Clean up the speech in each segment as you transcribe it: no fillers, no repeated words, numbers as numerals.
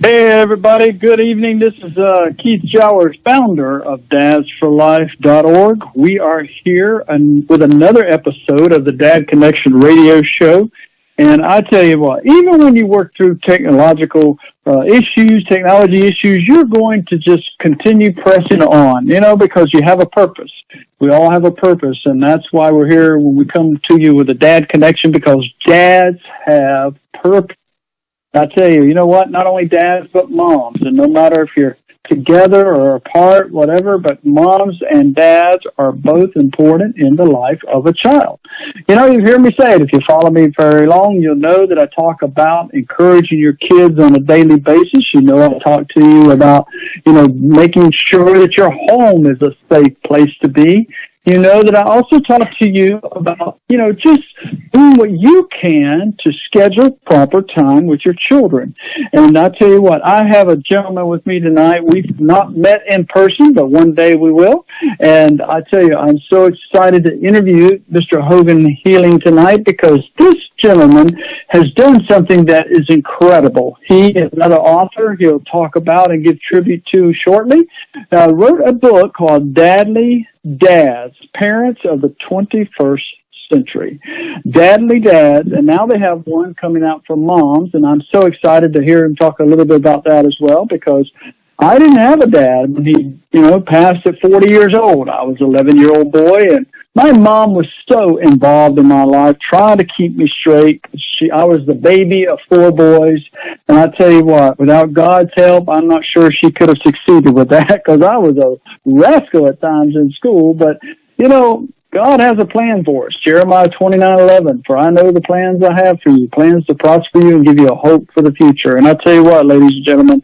Hey, everybody. Good evening. This is Keith Jowers, founder of dadsforlife.org. We are here with another episode of the Dad Connection radio show. And I tell you what, even when you work through technology issues, you're going to just continue pressing on, because you have a purpose. We all have a purpose, and that's why we're here when we come to you with the Dad Connection, because dads have purpose. I tell you, you know what? Not only dads, but moms. And no matter if you're together or apart, whatever, but moms and dads are both important in the life of a child. You hear me say it. If you follow me very long, you'll know that I talk about encouraging your kids on a daily basis. I talk to you about, making sure that your home is a safe place to be. That I also talk to you about, just doing what you can to schedule proper time with your children. And I tell you what, I have a gentleman with me tonight. We've not met in person, but one day we will. And I tell you, I'm so excited to interview Mr. Hogan Healing tonight, because this gentleman has done something that is incredible. He is another author he'll talk about and give tribute to shortly. Wrote a book called Dadly Dads, Parents of the 21st Century. Dadly Dads, and now they have one coming out for moms, and I'm so excited to hear him talk a little bit about that as well, because I didn't have a dad when he, passed at 40 years old. I was an 11-year-old boy, and my mom was so involved in my life, trying to keep me straight. I was the baby of 4 boys, and I tell you what, without God's help, I'm not sure she could have succeeded with that, because I was a rascal at times in school. But, God has a plan for us. Jeremiah 29:11, for I know the plans I have for you, plans to prosper you and give you a hope for the future. And I tell you what, ladies and gentlemen,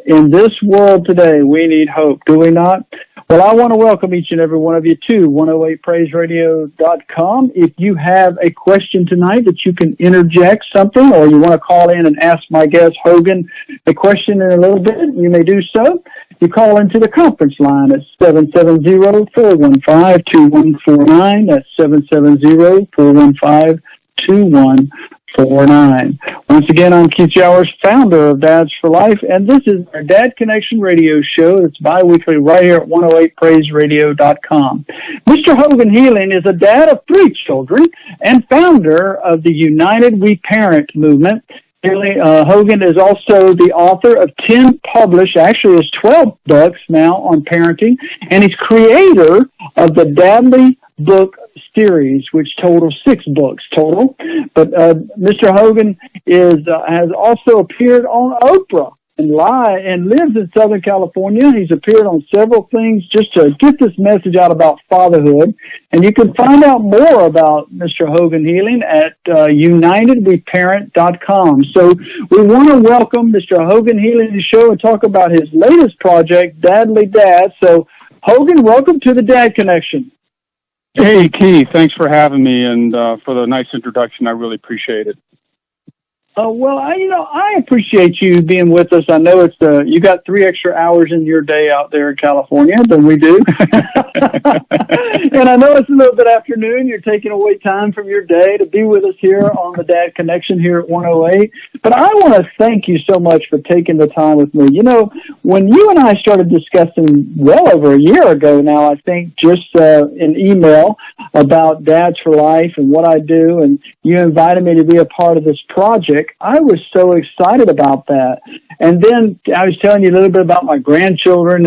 in this world today, we need hope, do we not? Well, I want to welcome each and every one of you to 108praiseradio.com. If you have a question tonight that you can interject something, or you want to call in and ask my guest Hogan a question in a little bit, you may do so. You call into the conference line at 770-415-2149. That's 770-415-2149. Once again, I'm Keith Jowers, founder of Dads for Life, and this is our Dad Connection radio show. It's bi-weekly right here at 108praiseradio.com. Mr. Hogan Healing is a dad of 3 children and founder of the United We Parent movement. Hogan is also the author of 10 published, actually it's 12 books now on parenting, and he's creator of the Dadly book series, which totals 6 books total. But Mr. Hogan has also appeared on Oprah and lives in Southern California. He's appeared on several things just to get this message out about fatherhood. And you can find out more about Mr. Hogan Healing at UnitedWeParent.com. So we want to welcome Mr. Hogan Healing to the show and talk about his latest project, Dadly Dad. So Hogan, welcome to the Dad Connection. Hey, Keith, thanks for having me and for the nice introduction. I really appreciate it. Well, I appreciate you being with us. I know you got 3 extra hours in your day out there in California than we do. And I know it's a little bit afternoon. You're taking away time from your day to be with us here on the Dad Connection here at 108. But I want to thank you so much for taking the time with me. When you and I started discussing well over a year ago now, I think, just in email about Dads for Life and what I do, and you invited me to be a part of this project, I was so excited about that. And then I was telling you a little bit about my grandchildren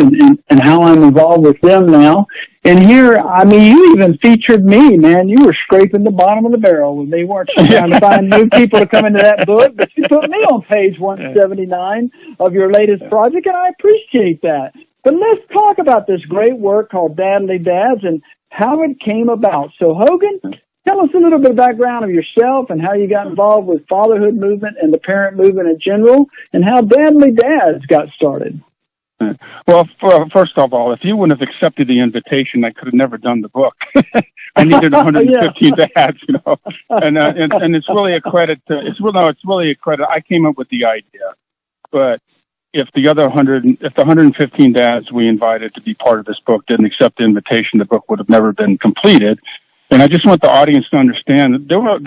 and how I'm involved with them now. And here, you even featured me, man. You were scraping the bottom of the barrel with me, weren't you? Trying to find new people to come into that book. But you put me on page 179 of your latest project, and I appreciate that. But let's talk about this great work called Dadly Dads and how it came about. So, Hogan, tell us a little bit of background of yourself and how you got involved with fatherhood movement and the parent movement in general, and how Dadly Dads got started. Well, first of all, if you wouldn't have accepted the invitation, I could have never done the book. I needed 115 dads, and it's really a credit to. It's really a credit. I came up with the idea, but if the 115 dads we invited to be part of this book didn't accept the invitation, the book would have never been completed. And I just want the audience to understand that there was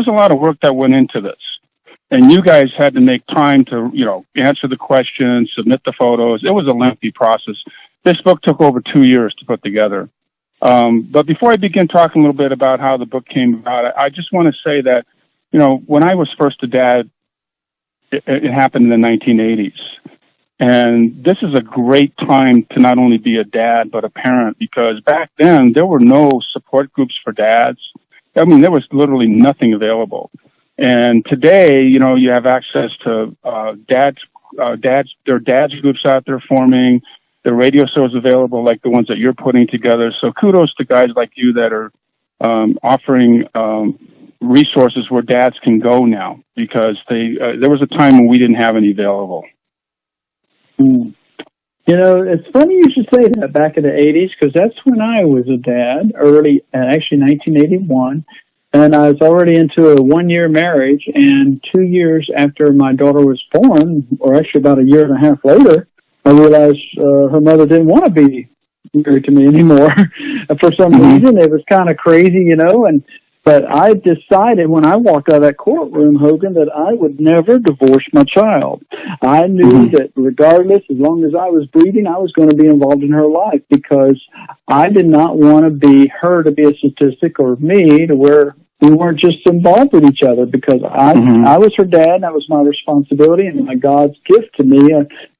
a lot of work that went into this. And you guys had to make time to, answer the questions, submit the photos. It was a lengthy process. This book took over 2 years to put together. But before I begin talking a little bit about how the book came about, I just want to say that, when I was first a dad, it happened in the 1980s. And this is a great time to not only be a dad, but a parent, because back then there were no support groups for dads. I mean, there was literally nothing available. And today, you have access to there are dads groups out there forming. There are radio shows available like the ones that you're putting together. So kudos to guys like you that are offering resources where dads can go now, because there was a time when we didn't have any available. Mm. It's funny you should say that, back in the 80s, because that's when I was a dad, actually 1981. And I was already into a 1-year marriage, and 2 years after my daughter was born, or actually about a year and a half later, I realized her mother didn't want to be married to me anymore. For some reason, it was kind of crazy, but I decided when I walked out of that courtroom, Hogan, that I would never divorce my child. I knew that regardless, as long as I was breathing, I was going to be involved in her life, because I did not want to be her to be a statistic, or me to where we weren't just involved with each other, because I was her dad, and that was my responsibility, and my God's gift to me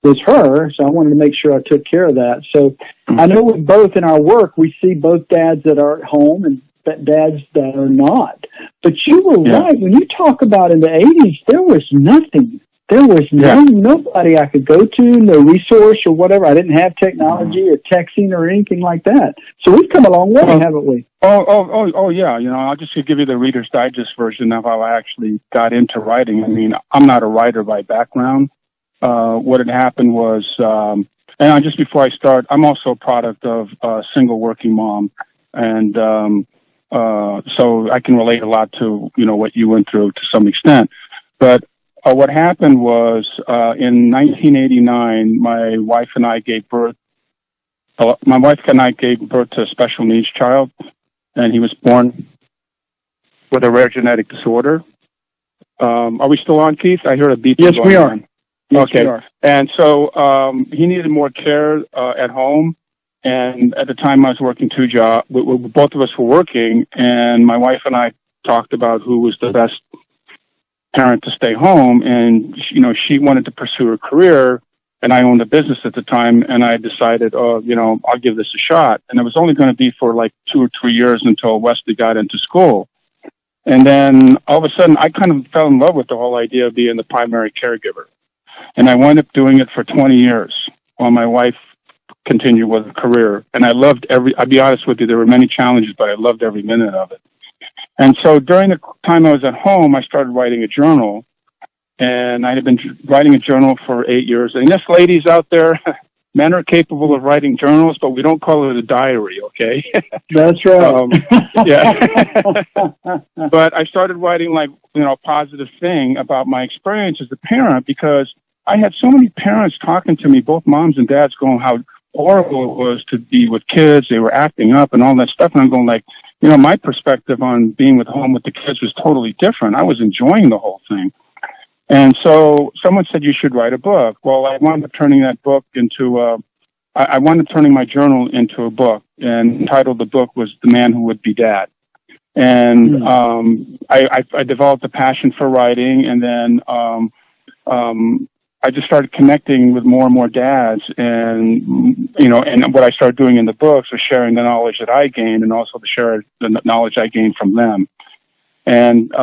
was her, so I wanted to make sure I took care of that. So I know we both in our work, we see both dads that are at home and dads that are not. But you were right. When you talk about in the 80s, there was nothing. There was nobody I could go to, no resource or whatever. I didn't have technology or texting or anything like that. So we've come a long way, haven't we? Oh, yeah. I'll just give you the Reader's Digest version of how I actually got into writing. I mean, I'm not a writer by background. What had happened was, and just before I start, I'm also a product of a single working mom. And so I can relate a lot to, what you went through to some extent. But what happened was, in 1989, my wife and I gave birth to a special needs child, and he was born with a rare genetic disorder. Are we still on, Keith? I heard a beep. Yes, we are. Yes, okay. We are. And so he needed more care at home. And at the time, I was working 2 jobs. Both of us were working, and my wife and I talked about who was the best parent to stay home. And she wanted to pursue her career, and I owned a business at the time. And I decided, I'll give this a shot. And it was only going to be for like 2 or 3 years until Wesley got into school. And then all of a sudden, I kind of fell in love with the whole idea of being the primary caregiver. And I wound up doing it for 20 years while my wife continue with a career. And I loved I'll be honest with you, there were many challenges, but I loved every minute of it. And so during the time I was at home, I started writing a journal, and I had been writing a journal for 8 years. And yes, ladies out there, men are capable of writing journals, but we don't call it a diary, okay? That's right. But I started writing a positive thing about my experience as a parent, because I had so many parents talking to me, both moms and dads, going how horrible it was to be with kids. They were acting up and all that stuff. And I'm going my perspective on being with home with the kids was totally different. I was enjoying the whole thing. And so someone said, you should write a book. Well, I wound up turning that book into I wound up turning my journal into a book, and the title of the book was The Man Who Would Be Dad. And I developed a passion for writing, and then I just started connecting with more and more dads, and and what I started doing in the books was sharing the knowledge that I gained, and also to share the knowledge I gained from them. And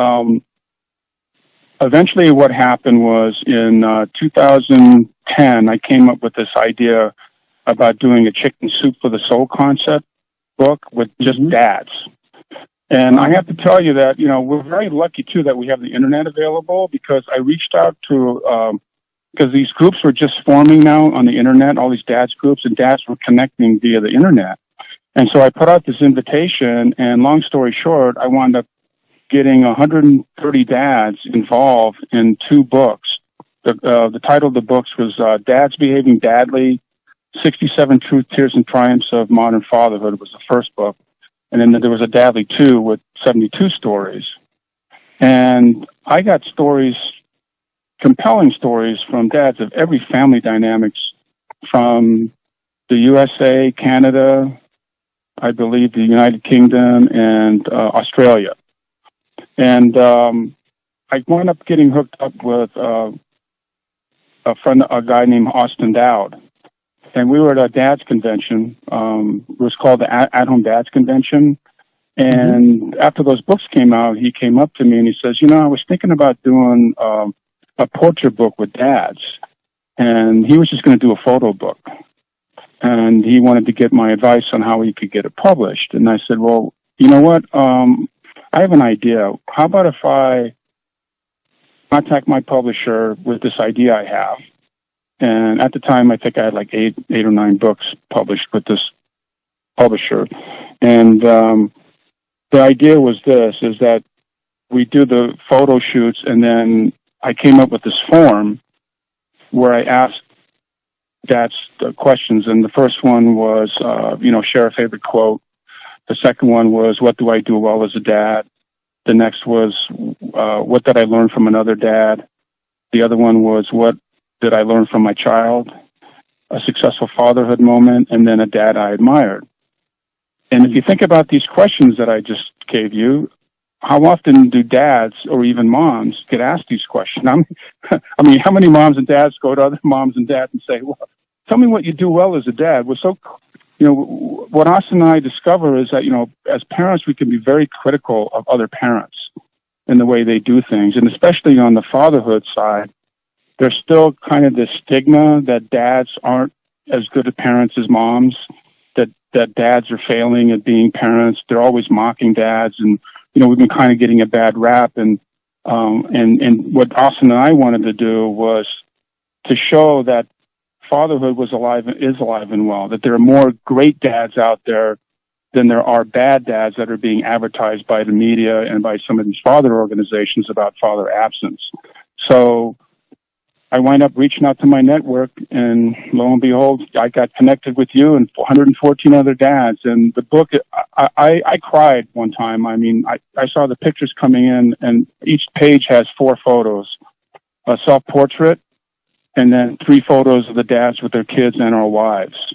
eventually, what happened was in 2010, I came up with this idea about doing a Chicken Soup for the Soul concept book with just dads. And I have to tell you that we're very lucky too that we have the internet available, because I reached out to. Because these groups were just forming now on the internet, all these dads groups, and dads were connecting via the internet. And so I put out this invitation, and long story short, I wound up getting 130 dads involved in 2 books. The title of the books was Dads Behaving Dadly, 67 Truth, Tears, and Triumphs of Modern Fatherhood. It was the first book. And then there was a Dadly 2 with 72 stories. And I got stories compelling stories from dads of every family dynamics from the USA, Canada, I believe the United Kingdom, and Australia. And I wound up getting hooked up with a guy named Austin Dowd. And we were at a dad's convention. It was called the At-Home Dads Convention. And after those books came out, he came up to me and he says, I was thinking about doing a portrait book with dads. And he was just going to do a photo book. And he wanted to get my advice on how he could get it published. And I said, well, you know what? I have an idea. How about if I contact my publisher with this idea I have? And at the time, I think I had like eight or nine books published with this publisher. And the idea was this, is that we do the photo shoots, and then I came up with this form where I asked dads questions. And the first one was, share a favorite quote. The second one was, what do I do well as a dad? The next was, what did I learn from another dad? The other one was, what did I learn from my child? A successful fatherhood moment, and then a dad I admired. And if you think about these questions that I just gave you, how often do dads or even moms get asked these questions? I mean, how many moms and dads go to other moms and dads and say, well, tell me what you do well as a dad? What Austin and I discover is that, as parents, we can be very critical of other parents in the way they do things. And especially on the fatherhood side, there's still kind of this stigma that dads aren't as good at parents as moms, that dads are failing at being parents. They're always mocking dads. And, we've been kind of getting a bad rap. And what Austin and I wanted to do was to show that fatherhood is alive and well, that there are more great dads out there than there are bad dads that are being advertised by the media and by some of these father organizations about father absence. So I wind up reaching out to my network, and lo and behold, I got connected with you and 114 other dads. And the book, I cried one time. I mean, I saw the pictures coming in, and each page has 4 photos, a self-portrait, and then 3 photos of the dads with their kids and our wives.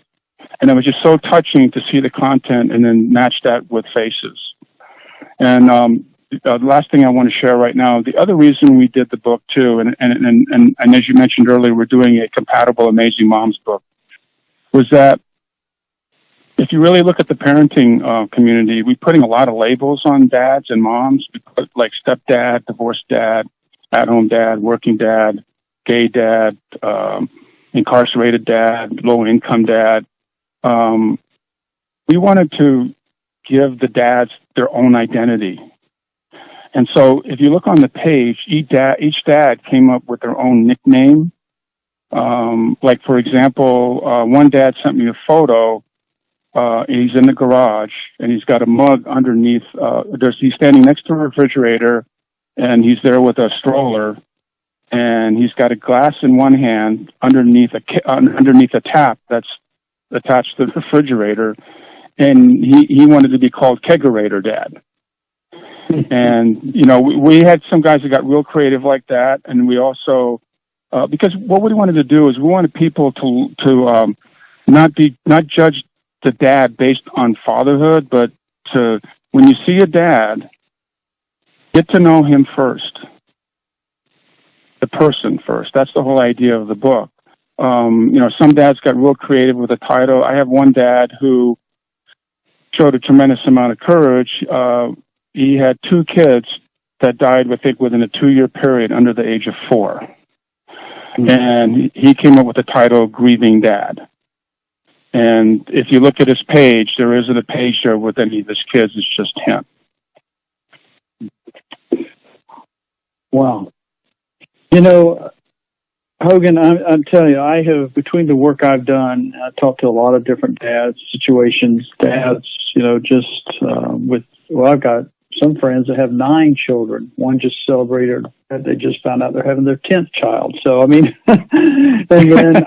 And it was just so touching to see the content and then match that with faces. And the last thing I want to share right now, the other reason we did the book too, and as you mentioned earlier, we're doing a compatible Amazing Moms book, was that if you really look at the parenting community, we're putting a lot of labels on dads and moms, like stepdad, divorced dad, at-home dad, working dad, gay dad, incarcerated dad, low-income dad. We wanted to give the dads their own identity. And so if you look on the page, each dad came up with their own nickname. Like, for example, one dad sent me a photo. He's in the garage, and he's got a mug underneath. He's standing next to a refrigerator, and he's there with a stroller. And he's got a glass in one hand underneath a tap that's attached to the refrigerator, and he wanted to be called Kegerator Dad. And we had some guys that got real creative like that, and we also because what we wanted to do is we wanted people to not judge the dad based on fatherhood, but to, when you see a dad, get to know him first. The person first. That's the whole idea of the book. Some dads got real creative with the title. I have one dad who showed a tremendous amount of courage. He had 2 kids that died, I think, within a 2-year period under the age of 4. Mm-hmm. And he came up with the title Grieving Dad. And if you look at his page, there isn't a page there with any of his kids. It's just him. Wow. Hogan, I'm telling you, I have, between the work I've done, I talked to a lot of different dads, I've got some friends that have 9 children. One just celebrated that they just found out they're having their 10th child. So, I mean, and then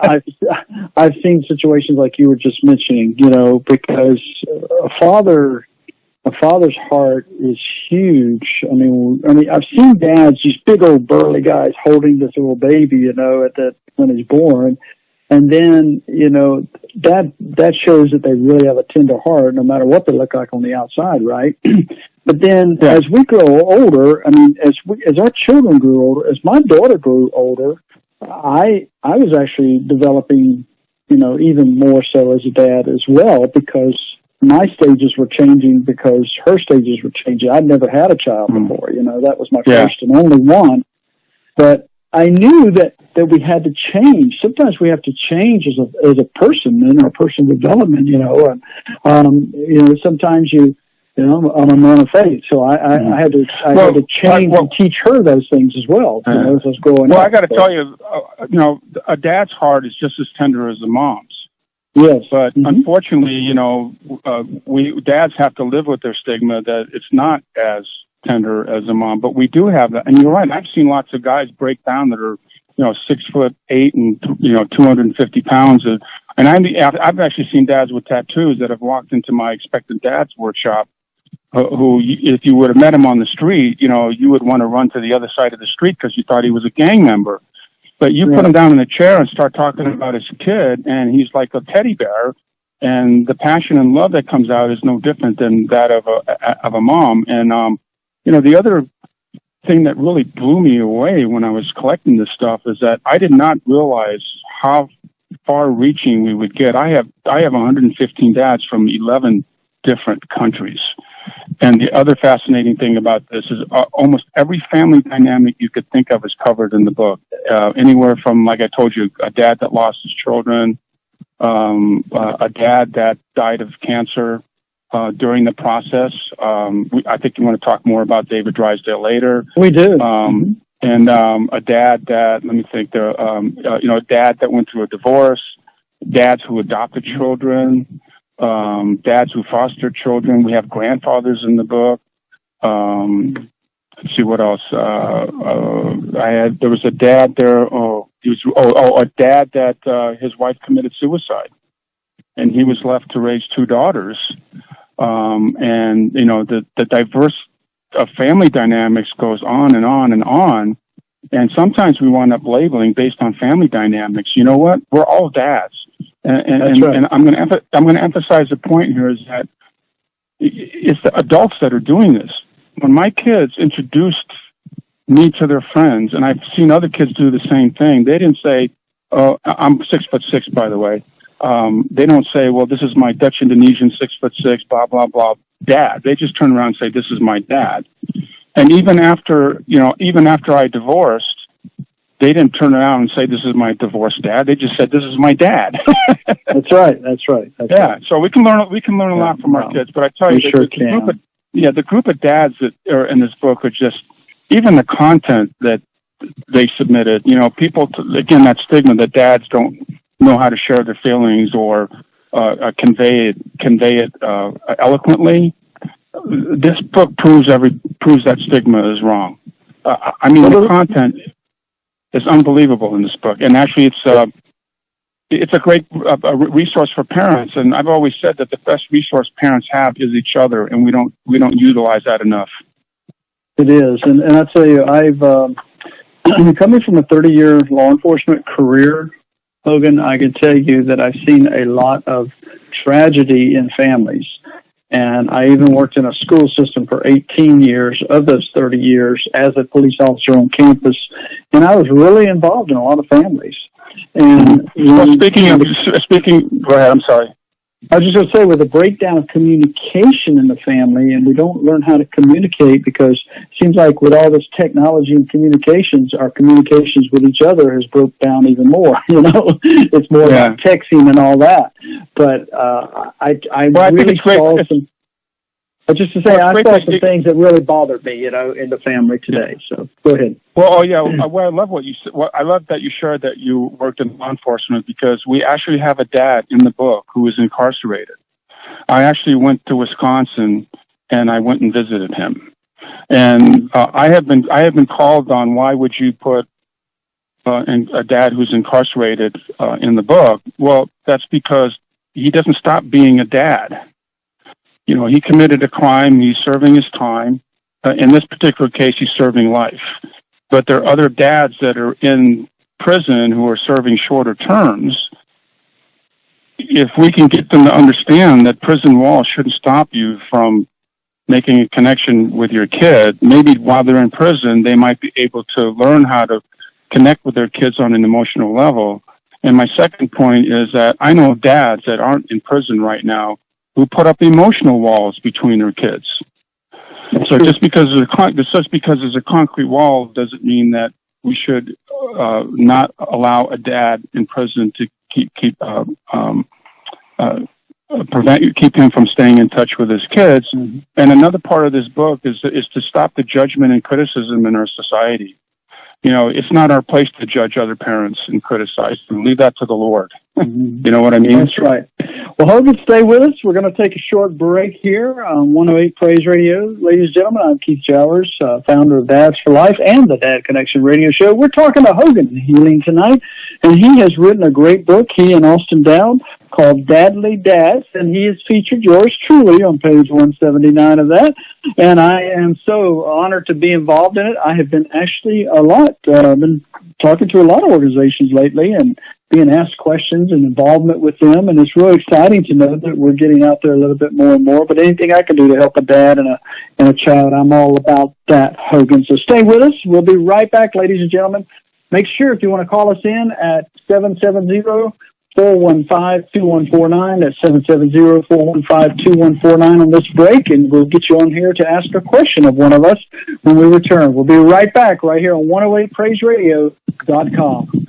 I've seen situations like you were just mentioning, because a father a father's heart is huge. I mean, I've seen dads, these big old burly guys holding this little baby, you know, when he's born. And then, you know, that shows that they really have a tender heart, no matter what they look like on the outside, right? But then as we grow older, I mean, as our children grew older, as my daughter grew older, I was actually developing, you know, even more so as a dad as well, because my stages were changing because her stages were changing. I'd never had a child before, you know, that was my first and only one. But I knew that we had to change. Sometimes we have to change as a person in our personal development, you know, and, you know, sometimes you know, I'm a man of faith, so I had to change and teach her those things as well, you know, as I was growing up. Well, I got to tell you, you know, a dad's heart is just as tender as a mom's. Yes. But unfortunately, you know, we dads have to live with their stigma that it's not as tender as a mom, but we do have that. And you're right. I've seen lots of guys break down that are, you know, 6'8" and, you know, 250 pounds. And I've actually seen dads with tattoos that have walked into my expectant dad's workshop who, if you would have met him on the street, you know, you would want to run to the other side of the street because you thought he was a gang member. But you put him down in a chair and start talking about his kid, and he's like a teddy bear. And the passion and love that comes out is no different than that of a mom. And, you know, the other thing that really blew me away when I was collecting this stuff is that I did not realize how far-reaching we would get. I have 115 dads from 11 different countries. And the other fascinating thing about this is almost every family dynamic you could think of is covered in the book. Anywhere from, like I told you, a dad that lost his children, a dad that died of cancer during the process. I think you want to talk more about David Drysdale later. We do. And a dad that, let me think, you know, a dad that went through a divorce, dads who adopted children, dads who fostered children. We have grandfathers in the book. Let's see what else. There was a dad there. A dad that his wife committed suicide, and he was left to raise two daughters. And you know, the diverse family dynamics goes on and on and on. And sometimes we wind up labeling based on family dynamics. You know what? We're all dads. And I'm going to emphasize the point here is that it's the adults that are doing this. When my kids introduced me to their friends, and I've seen other kids do the same thing, they didn't say, "Oh, I'm 6'6", by the way." They don't say, "Well, this is my Dutch Indonesian 6'6", blah blah blah, dad." They just turn around and say, "This is my dad." And even after I divorced, they didn't turn around and say, "This is my divorced dad." They just said, "This is my dad." That's right. Yeah. So we can learn a lot from our kids. But I tell you, the group of dads that are in this book are just, even the content that they submitted. You know, people, again, that stigma that dads don't know how to share their feelings or convey it eloquently. This book proves that stigma is wrong. I mean, the content is unbelievable in this book, and actually, it's a great resource for parents. And I've always said that the best resource parents have is each other, and we don't utilize that enough. It is, and I tell you, I've coming from a 30-year law enforcement career, Logan, I can tell you that I've seen a lot of tragedy in families. And I even worked in a school system for 18 years of those 30 years as a police officer on campus. And I was really involved in a lot of families. And go ahead, I'm sorry. I was just going to say, with a breakdown of communication in the family, and we don't learn how to communicate because it seems like with all this technology and communications, our communications with each other has broke down even more. You know, it's more about texting and all that. But I really saw some. Just to say, I saw some things that really bothered me, you know, in the family today. So go ahead. Well, I love what you said. I love that you shared that you worked in law enforcement, because we actually have a dad in the book who is incarcerated. I actually went to Wisconsin and I went and visited him. And I have been called on, why would you put a dad who's incarcerated in the book? Well, that's because he doesn't stop being a dad. he committed a crime. He's serving his time. In this particular case, he's serving life. But there are other dads that are in prison who are serving shorter terms. If we can get them to understand that prison walls shouldn't stop you from making a connection with your kid, maybe while they're in prison, they might be able to learn how to connect with their kids on an emotional level. And my second point is that I know dads that aren't in prison right now who put up emotional walls between their kids. So just because there's a concrete wall doesn't mean that we should not allow a dad in prison to keep him from staying in touch with his kids. Mm-hmm. And another part of this book is to stop the judgment and criticism in our society. It's not our place to judge other parents and criticize them. Leave that to the Lord. Mm-hmm. You know what I mean? That's right. Well, Hogan, stay with us. We're going to take a short break here on 108 Praise Radio. Ladies and gentlemen, I'm Keith Jowers, founder of Dads for Life and the Dad Connection Radio Show. We're talking to Hogan Healing tonight, and he has written a great book, he and Austin Dowd, called Dadly Dads, and he has featured yours truly on page 179 of that. And I am so honored to be involved in it. I have been actually been talking to a lot of organizations lately and being asked questions and involvement with them, and it's really exciting to know that we're getting out there a little bit more and more. But anything I can do to help a dad and a child, I'm all about that, Hogan. So stay with us. We'll be right back, ladies and gentlemen. Make sure if you want to call us in at 770-415-2149. That's 770-415-2149 on this break, and we'll get you on here to ask a question of one of us when we return. We'll be right back right here on 108praiseradio.com.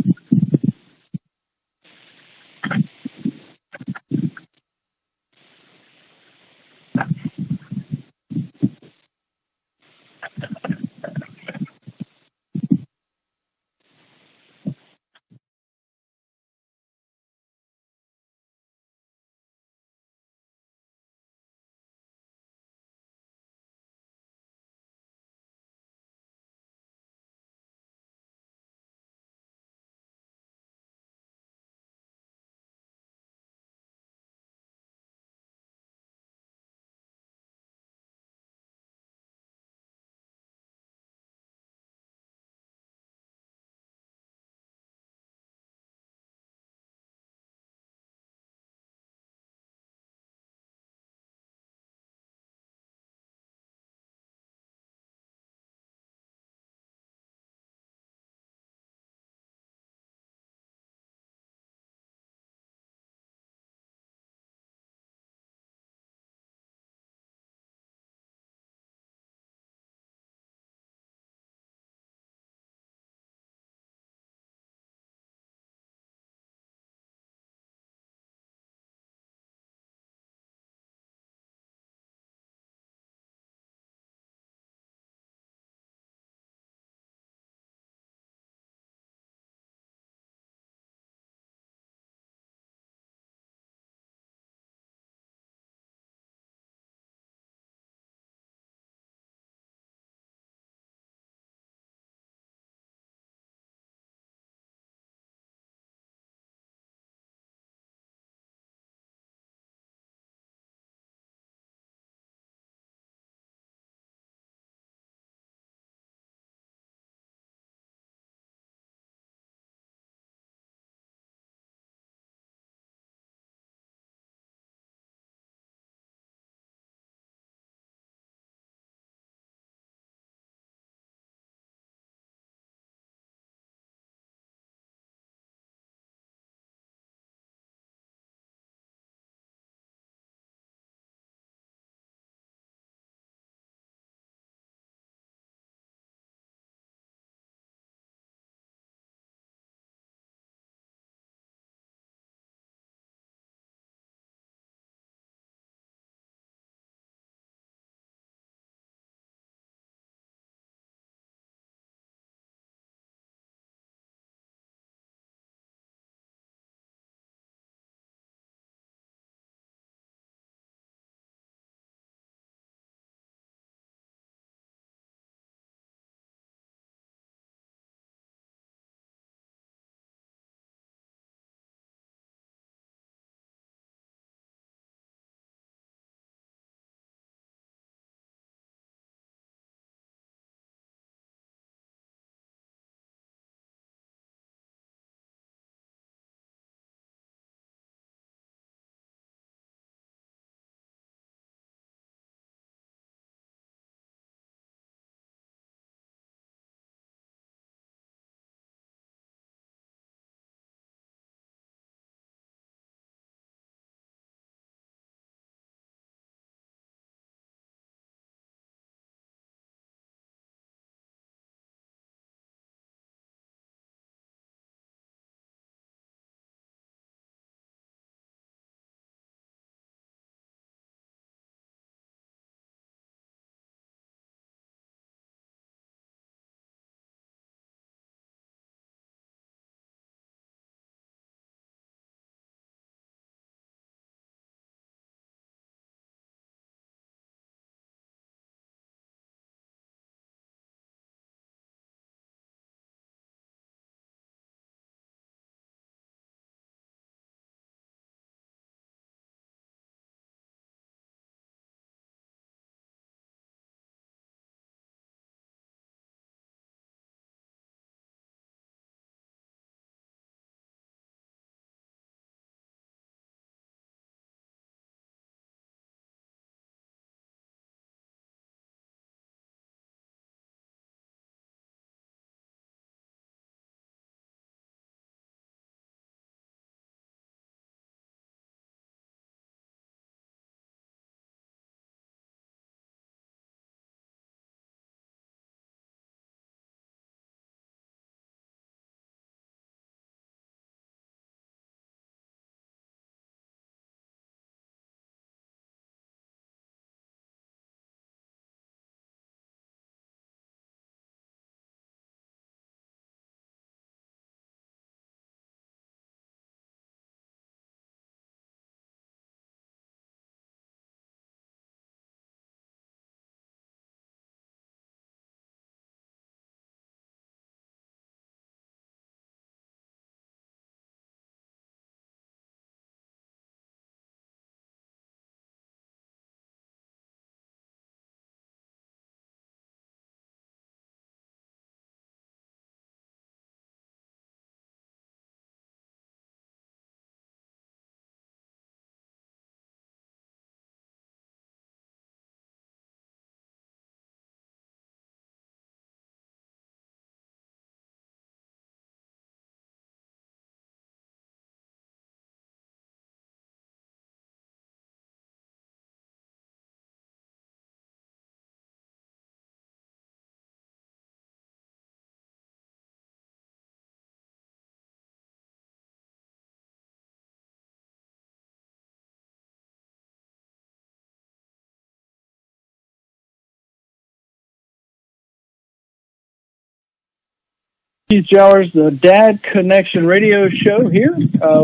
Keith Jellers, the Dad Connection radio show here.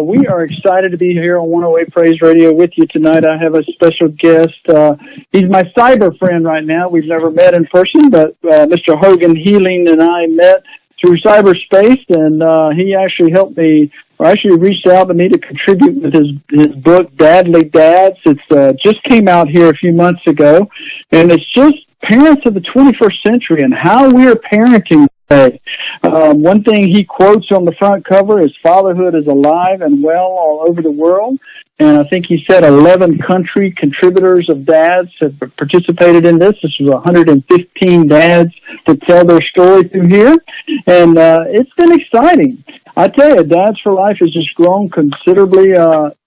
We are excited to be here on 108 Praise Radio with you tonight. I have a special guest. He's my cyber friend right now. We've never met in person, but Mr. Hogan Healing and I met through cyberspace, and he actually helped me, or actually reached out to me to contribute with his book, Dadly Dads. It's just came out here a few months ago, and it's just parents of the 21st century and how we're parenting today. One thing he quotes on the front cover is fatherhood is alive and well all over the world. And I think he said 11 country contributors of dads have participated in this. This was 115 dads to tell their story through here. And it's been exciting. I tell you, Dads for Life has just grown considerably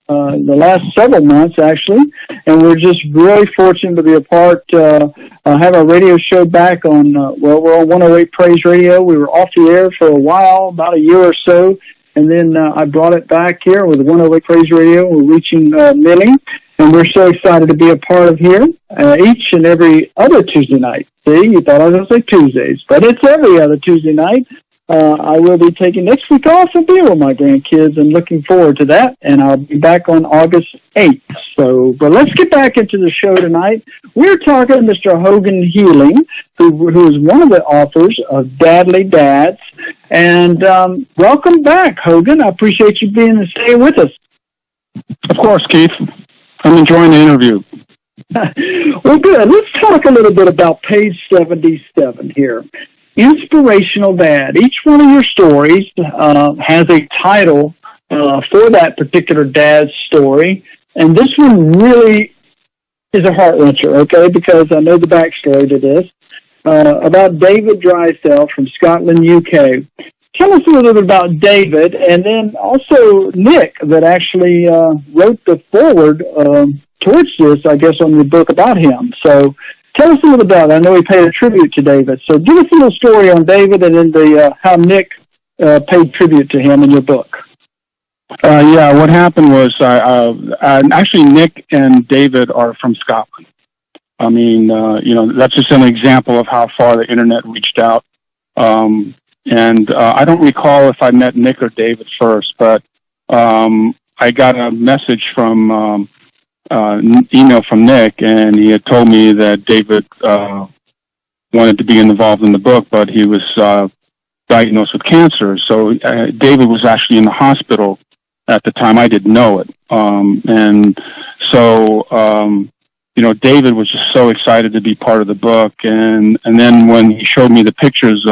the last several months, actually, and we're just really fortunate to be a part, have our radio show back on, we're on 108 Praise Radio. We were off the air for a while, about a year or so, and then I brought it back here with 108 Praise Radio. We're reaching many, and we're so excited to be a part of here each and every other Tuesday night. See, you thought I was going to say Tuesdays, but it's every other Tuesday night. I will be taking next week off and be with my grandkids and looking forward to that. And I'll be back on August 8th. So, but let's get back into the show tonight. We're talking to Mr. Hogan Healing, who is one of the authors of Dadly Dads. And welcome back, Hogan. I appreciate you being and staying with us. Of course, Keith. I'm enjoying the interview. Well, good. Let's talk a little bit about page 77 here. Inspirational Dad. Each one of your stories has a title for that particular dad's story, and this one really is a heart-wrencher, okay, because I know the backstory to this, about David Drysdale from Scotland, UK. Tell us a little bit about David, and then also Nick, that actually wrote the foreword towards this, I guess, on your book about him. So tell us a little about it. I know he paid a tribute to David. So give us a little story on David and then how Nick paid tribute to him in your book. Yeah, what happened was actually Nick and David are from Scotland. I mean, that's just an example of how far the internet reached out. And I don't recall if I met Nick or David first, but I got a message from email from Nick, and he had told me that David wanted to be involved in the book, but he was diagnosed with cancer. So David was actually in the hospital at the time. I didn't know it. And so, David was just so excited to be part of the book. And then when he showed me the pictures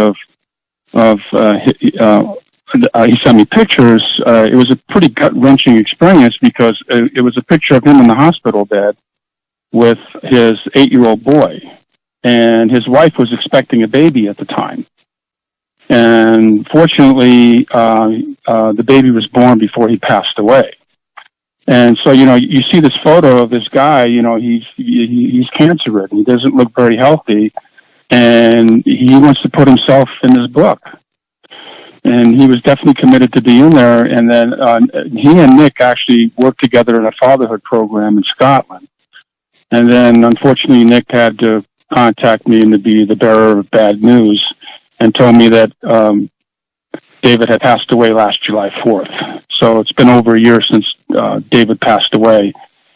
he sent me pictures. It was a pretty gut-wrenching experience because it was a picture of him in the hospital bed with his 8-year-old boy, and his wife was expecting a baby at the time. And fortunately, the baby was born before he passed away. And so, you see this photo of this guy. He's cancer-ridden. He doesn't look very healthy, and he wants to put himself in this book. And he was definitely committed to be in there. And then he and Nick actually worked together in a fatherhood program in Scotland. And then, unfortunately, Nick had to contact me and to be the bearer of bad news and told me that David had passed away last July 4th. So it's been over a year since David passed away.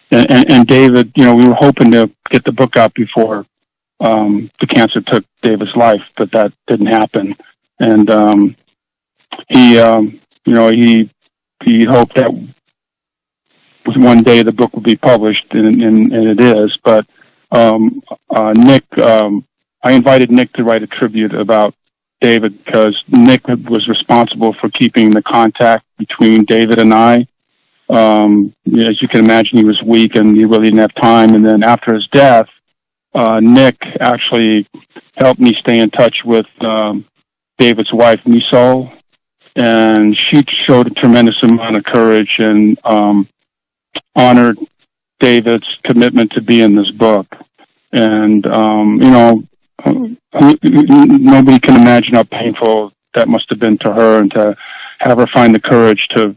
And David, we were hoping to get the book out before the cancer took David's life, but that didn't happen. And he hoped that one day the book would be published, and it is. But Nick, I invited Nick to write a tribute about David because Nick was responsible for keeping the contact between David and I. As you can imagine, he was weak and he really didn't have time. And then after his death, Nick actually helped me stay in touch with David's wife, Misol. And she showed a tremendous amount of courage and honored David's commitment to be in this book. And, nobody can imagine how painful that must have been to her, and to have her find the courage to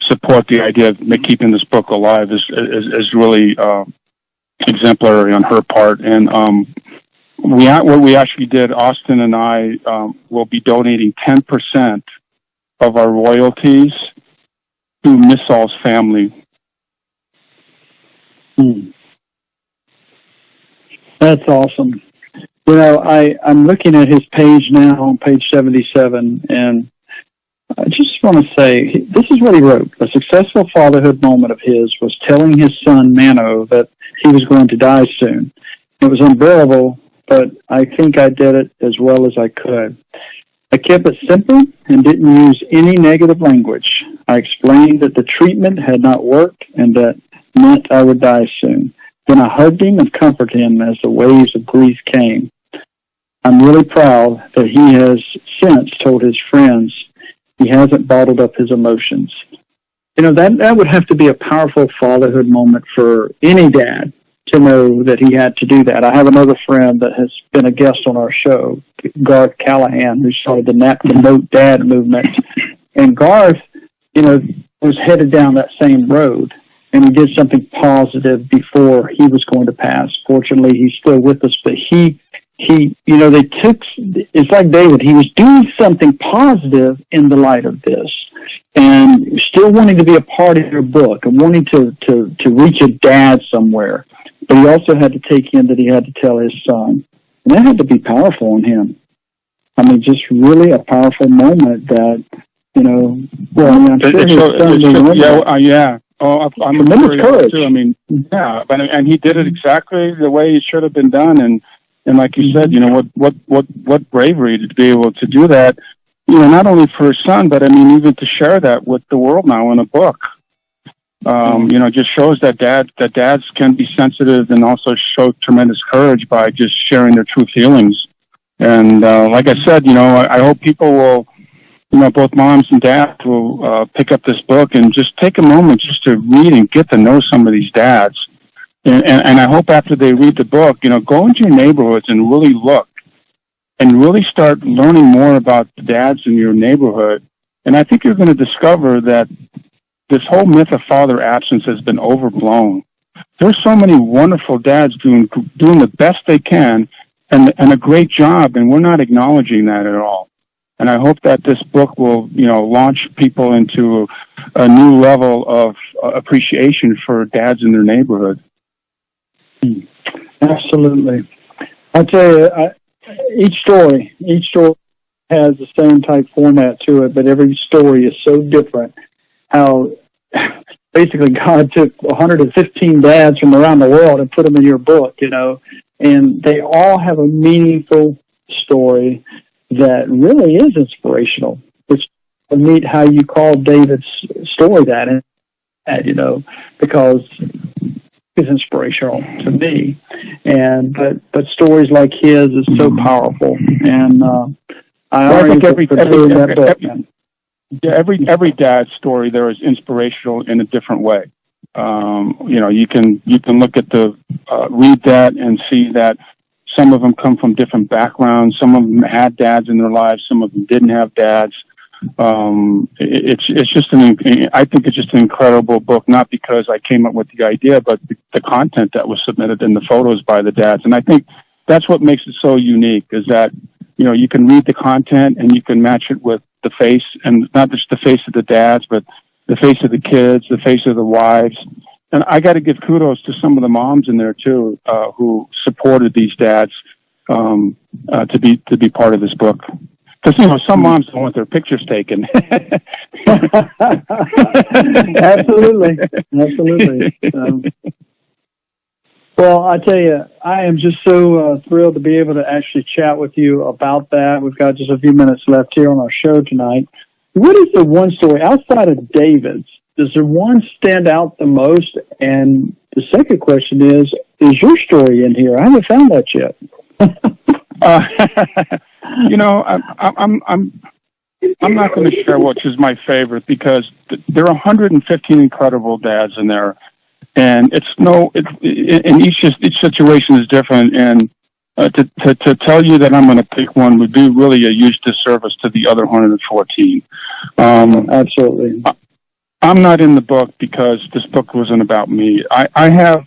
support the idea of keeping this book alive is really exemplary on her part. And what we actually did, Austin and I will be donating 10% of our royalties to Miss Saul's family. That's awesome. You know, I'm looking at his page now on page 77, and I just want to say, this is what he wrote. A successful fatherhood moment of his was telling his son, Mano, that he was going to die soon. It was unbearable, but I think I did it as well as I could. I kept it simple and didn't use any negative language. I explained that the treatment had not worked and that meant I would die soon. Then I hugged him and comforted him as the waves of grief came. I'm really proud that he has since told his friends he hasn't bottled up his emotions. You know, that would have to be a powerful fatherhood moment for any dad to know that he had to do that. I have another friend that has been a guest on our show, Garth Callahan, who started the Note Dad movement. And Garth, you know, was headed down that same road, and he did something positive before he was going to pass. Fortunately, he's still with us, but he, you know, it's like David, he was doing something positive in the light of this, and still wanting to be a part of your book and wanting to reach a dad somewhere. But he also had to take in that he had to tell his son. And that had to be powerful on him. I mean, just really a powerful moment that, you know, well, I mean, I'm sure his son didn't yeah. Oh, I'm tremendous courage. Too. I mean, yeah, and he did it exactly the way it should have been done. And like you said, you know, what bravery to be able to do that, you know, not only for his son, but I mean, even to share that with the world now in a book. You know, just shows that dads can be sensitive and also show tremendous courage by just sharing their true feelings. And like I said, you know, I hope people will, you know, both moms and dads will pick up this book and just take a moment just to read and get to know some of these dads. And I hope after they read the book, you know, go into your neighborhoods and really look and really start learning more about the dads in your neighborhood. And I think you're going to discover that this whole myth of father absence has been overblown. There's so many wonderful dads doing the best they can and a great job, and we're not acknowledging that at all. And I hope that this book will, you know, launch people into a new level of appreciation for dads in their neighborhood. Absolutely. I'll tell you, each story has the same type format to it, but every story is so different. How basically God took 115 dads from around the world and put them in your book, you know, and they all have a meaningful story that really is inspirational. It's neat how you call David's story that, and you know, because it's inspirational to me. And but stories like his is so powerful, and I think every dad's story there is inspirational in a different way. You know, you can look at read that and see that some of them come from different backgrounds. Some of them had dads in their lives. Some of them didn't have dads. It's just I think it's just an incredible book, not because I came up with the idea, but the content that was submitted and the photos by the dads. And I think that's what makes it so unique, is that, you know, you can read the content and you can match it with the face, and not just the face of the dads, but the face of the kids, the face of the wives. And I got to give kudos to some of the moms in there too, who supported these dads to be part of this book. Because, you know, some moms don't want their pictures taken. Absolutely. Well, I tell you, I am just so thrilled to be able to actually chat with you about that. We've got just a few minutes left here on our show tonight. What is the one story outside of David's? Does there one stand out the most? And the second question is your story in here? I haven't found that yet. You know, I'm not going to share which is my favorite, because there are 115 incredible dads in there, and and each situation is different. And to tell you that I'm going to pick one would be really a huge disservice to the other 114. Absolutely. I'm not in the book because this book wasn't about me. I have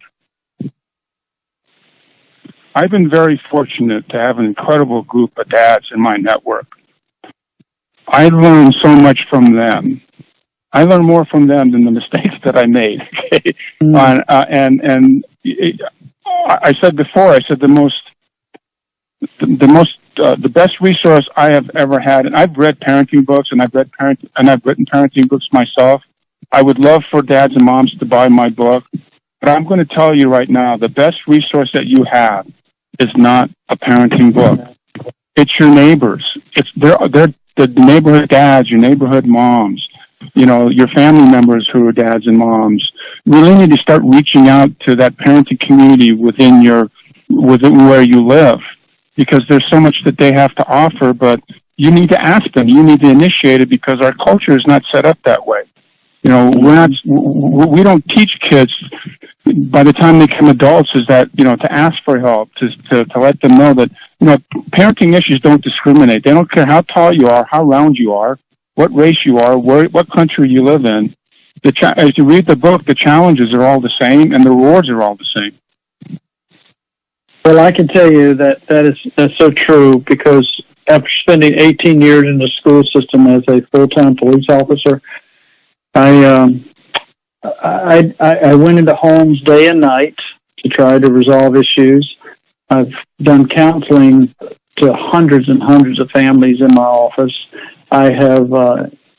I've been very fortunate to have an incredible group of dads in my network. I learned so much from them. I learned more from them than the mistakes that I made. Okay? I said before, I said the best resource I have ever had, and I've read parenting books, and I've written parenting books myself. I would love for dads and moms to buy my book, but I'm going to tell you right now, the best resource that you have is not a parenting book. It's your neighbors. They're the neighborhood dads, your neighborhood moms, your family members who are dads and moms. You really need to start reaching out to that parenting community within where you live, because there's so much that they have to offer, but you need to ask them. You need to initiate it, because our culture is not set up that way. We don't teach kids by the time they become adults is that, to ask for help, to let them know that, parenting issues don't discriminate. They don't care how tall you are, how round you are, what race you are, what country you live in. As you read the book, the challenges are all the same and the rewards are all the same. Well, I can tell you that's so true, because after spending 18 years in the school system as a full-time police officer, I went into homes day and night to try to resolve issues. I've done counseling to hundreds and hundreds of families in my office. I have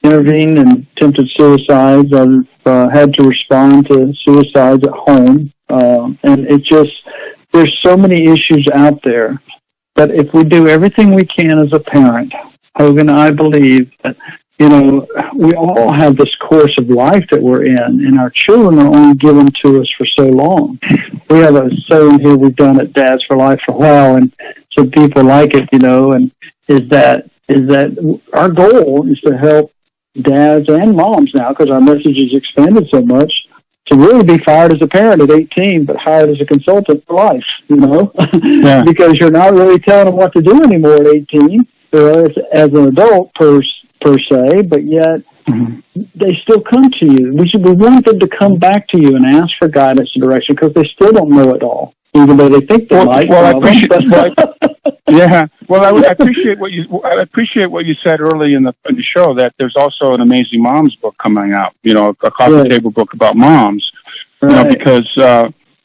intervened in attempted suicides. I've had to respond to suicides at home. And there's so many issues out there. But if we do everything we can as a parent, Hogan, I believe that, we all have this course of life that we're in, and our children are only given to us for so long. We have a saying here we've done at Dads for Life for a while, and some people like it, and is that our goal is to help dads and moms now, because our message has expanded so much, to really be fired as a parent at 18, but hired as a consultant for life, Yeah. Because you're not really telling them what to do anymore at 18, as an adult per se, but yet they still come to you. We want them to come back to you and ask for guidance and direction, because they still don't know it all, even though they think they might. Well, I appreciate. Well, I appreciate what you said early in the show, that there's also an Amazing Moms book coming out. A coffee table book about moms. Right. Because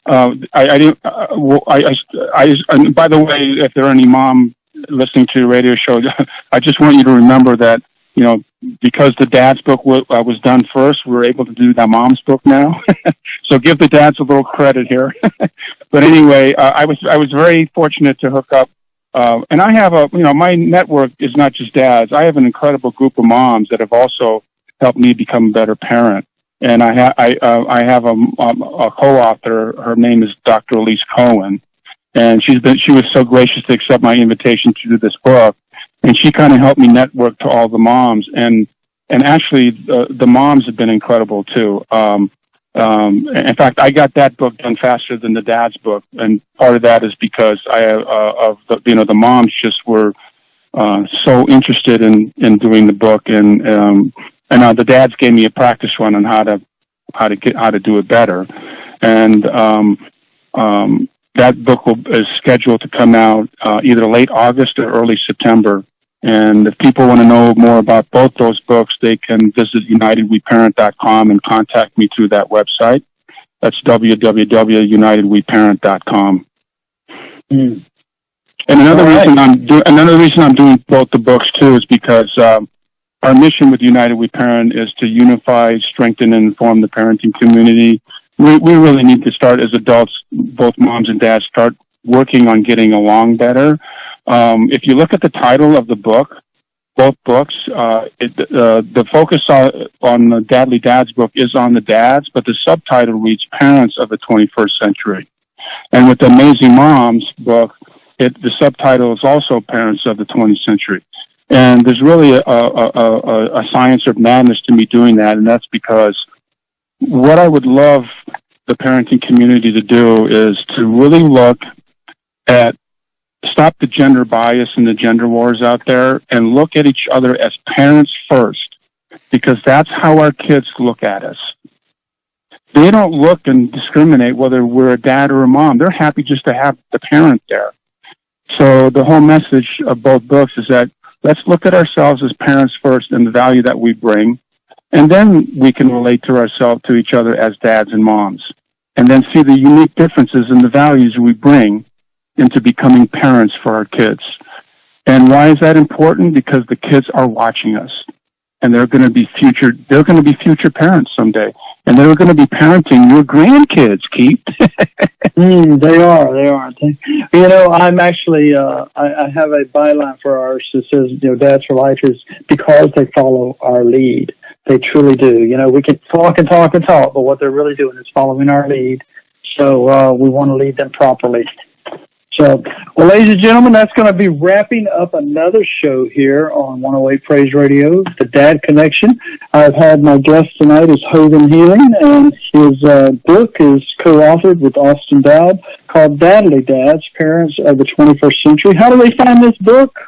and by the way, if there are any mom listening to your radio show, I just want you to remember that, because the dad's book was done first, we're able to do the mom's book now. So give the dads a little credit here. But anyway, I was very fortunate to hook up. And I have my network is not just dads. I have an incredible group of moms that have also helped me become a better parent. And I have a co-author. Her name is Dr. Elise Cohen. And she was so gracious to accept my invitation to do this book. And she kind of helped me network to all the moms. And actually, the moms have been incredible too. In fact, I got that book done faster than the dad's book. And part of that is because the moms just were, so interested in doing the book. And the dads gave me a practice run on how to do it better. And, that book is scheduled to come out either late August or early September. And if people want to know more about both those books, they can visit UnitedWeParent.com and contact me through that website. That's www.unitedweparent.com. And another reason I'm doing both the books too is because our mission with United We Parent is to unify, strengthen, and inform the parenting community. We really need to start as adults, both moms and dads, start working on getting along better. If you look at the title of the book, both books, the focus on the Dadly Dads book is on the dads, but the subtitle reads Parents of the 21st Century. And with the Amazing Moms book, the subtitle is also Parents of the 20th Century. And there's really a science of madness to me doing that, and that's because what I would love the parenting community to do is to really look at, stop the gender bias and the gender wars out there and look at each other as parents first, because that's how our kids look at us. they don't look and discriminate whether we're a dad or a mom. They're happy just to have the parent there. So the whole message of both books is that let's look at ourselves as parents first and the value that we bring, and then we can relate to each other as dads and moms, and then see the unique differences in the values we bring into becoming parents for our kids. And why is that important? Because the kids are watching us, and they're going to be future parents someday, and they're going to be parenting your grandkids, Keith. They are. You know, I'm actually, I have a byline for ours that says, you know, Dads for Life is because they follow our lead. They truly do. You know, we can talk, but what they're really doing is following our lead. So we want to lead them properly. So, well, ladies and gentlemen, that's going to be wrapping up another show here on 108 Praise Radio, The Dad Connection. I've had my guest tonight is Hogan Healing, and his book is co-authored with Austin Dowd called Dadly Dads, Parents of the 21st Century. How do they find this book,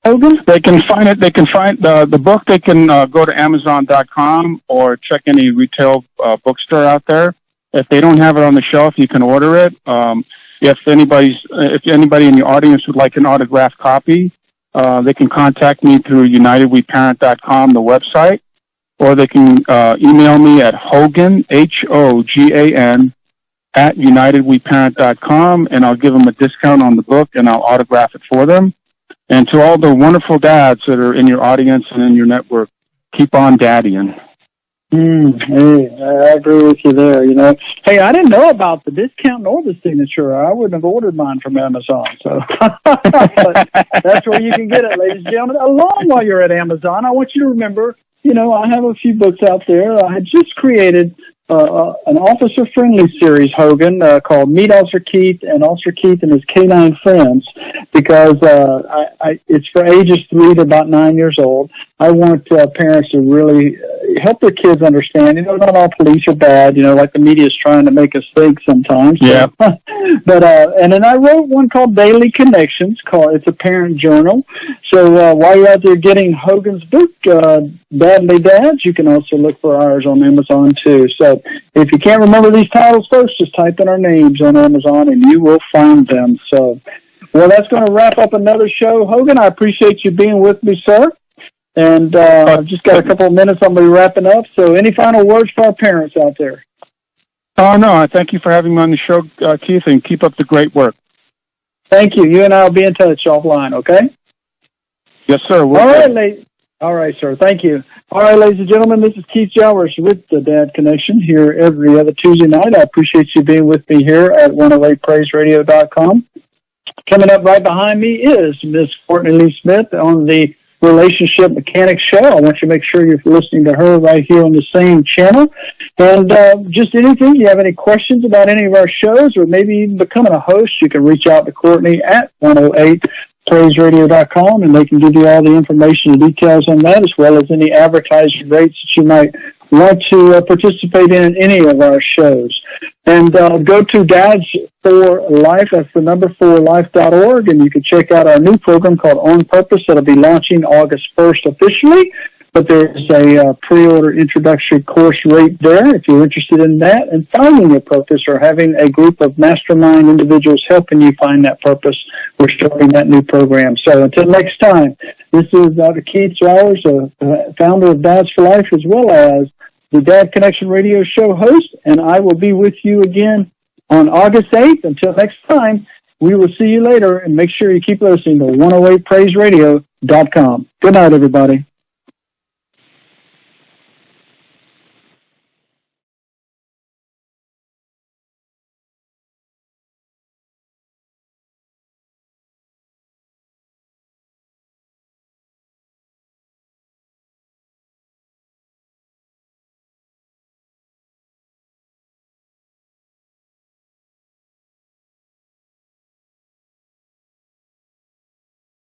Hogan? They can find it. They can find the book. They can go to Amazon.com or check any retail bookstore out there. If they don't have it on the shelf, you can order it. If anybody in your audience would like an autographed copy, they can contact me through UnitedWeParent.com, the website, or they can email me at Hogan, Hogan, at UnitedWeParent.com, and I'll give them a discount on the book, and I'll autograph it for them. And to all the wonderful dads that are in your audience and in your network, keep on daddying. Hey, I agree with you there, you know. Hey, I didn't know about the discount nor the signature. I wouldn't have ordered mine from Amazon. So but that's where you can get it, ladies and gentlemen. Along while you're at Amazon, I want you to remember, you know, I have a few books out there. I had just created an officer-friendly series, Hogan, called Meet Officer Keith and Officer Keith and His Canine Friends, because it's for ages 3 to about 9 years old. I want parents to really help their kids understand, you know, not all police are bad, you know, like the media is trying to make us think sometimes. Yeah. But, and then I wrote one called Daily Connections, it's a parent journal. So while you're out there getting Hogan's book, Dadly Dads, you can also look for ours on Amazon too. So if you can't remember these titles, folks, just type in our names on Amazon and you will find them. So, well, that's going to wrap up another show. Hogan, I appreciate you being with me, sir. And I've just got a couple of minutes. I'm going to be wrapping up. So any final words for our parents out there? Oh, no, I thank you for having me on the show, Keith, and keep up the great work. Thank you. You and I will be in touch offline, okay? Yes, sir. All right, sir. Thank you. All right, ladies and gentlemen, this is Keith Jowers with the Dad Connection here every other Tuesday night. I appreciate you being with me here at 108praiseradio.com. Coming up right behind me is Miss Courtney Lee Smith on the Relationship Mechanics Show. I want you to make sure you're listening to her right here on the same channel. And just anything, you have any questions about any of our shows or maybe even becoming a host, you can reach out to Courtney at 108praiseradio.com, and they can give you all the information and details on that, as well as any advertising rates that you might want to participate in any of our shows. And go to Dads for Life, that's the number 4life.org, and you can check out our new program called On Purpose that'll be launching August 1st officially. But there's a pre-order introductory course rate there if you're interested in that and finding your purpose or having a group of mastermind individuals helping you find that purpose. We're starting that new program. So until next time, this is Dr. Keith Jowers, founder of Dads for Life, as well as the Dad Connection Radio Show host, and I will be with you again on August 8th. Until next time, we will see you later, and make sure you keep listening to 108praiseradio.com. Good night, everybody.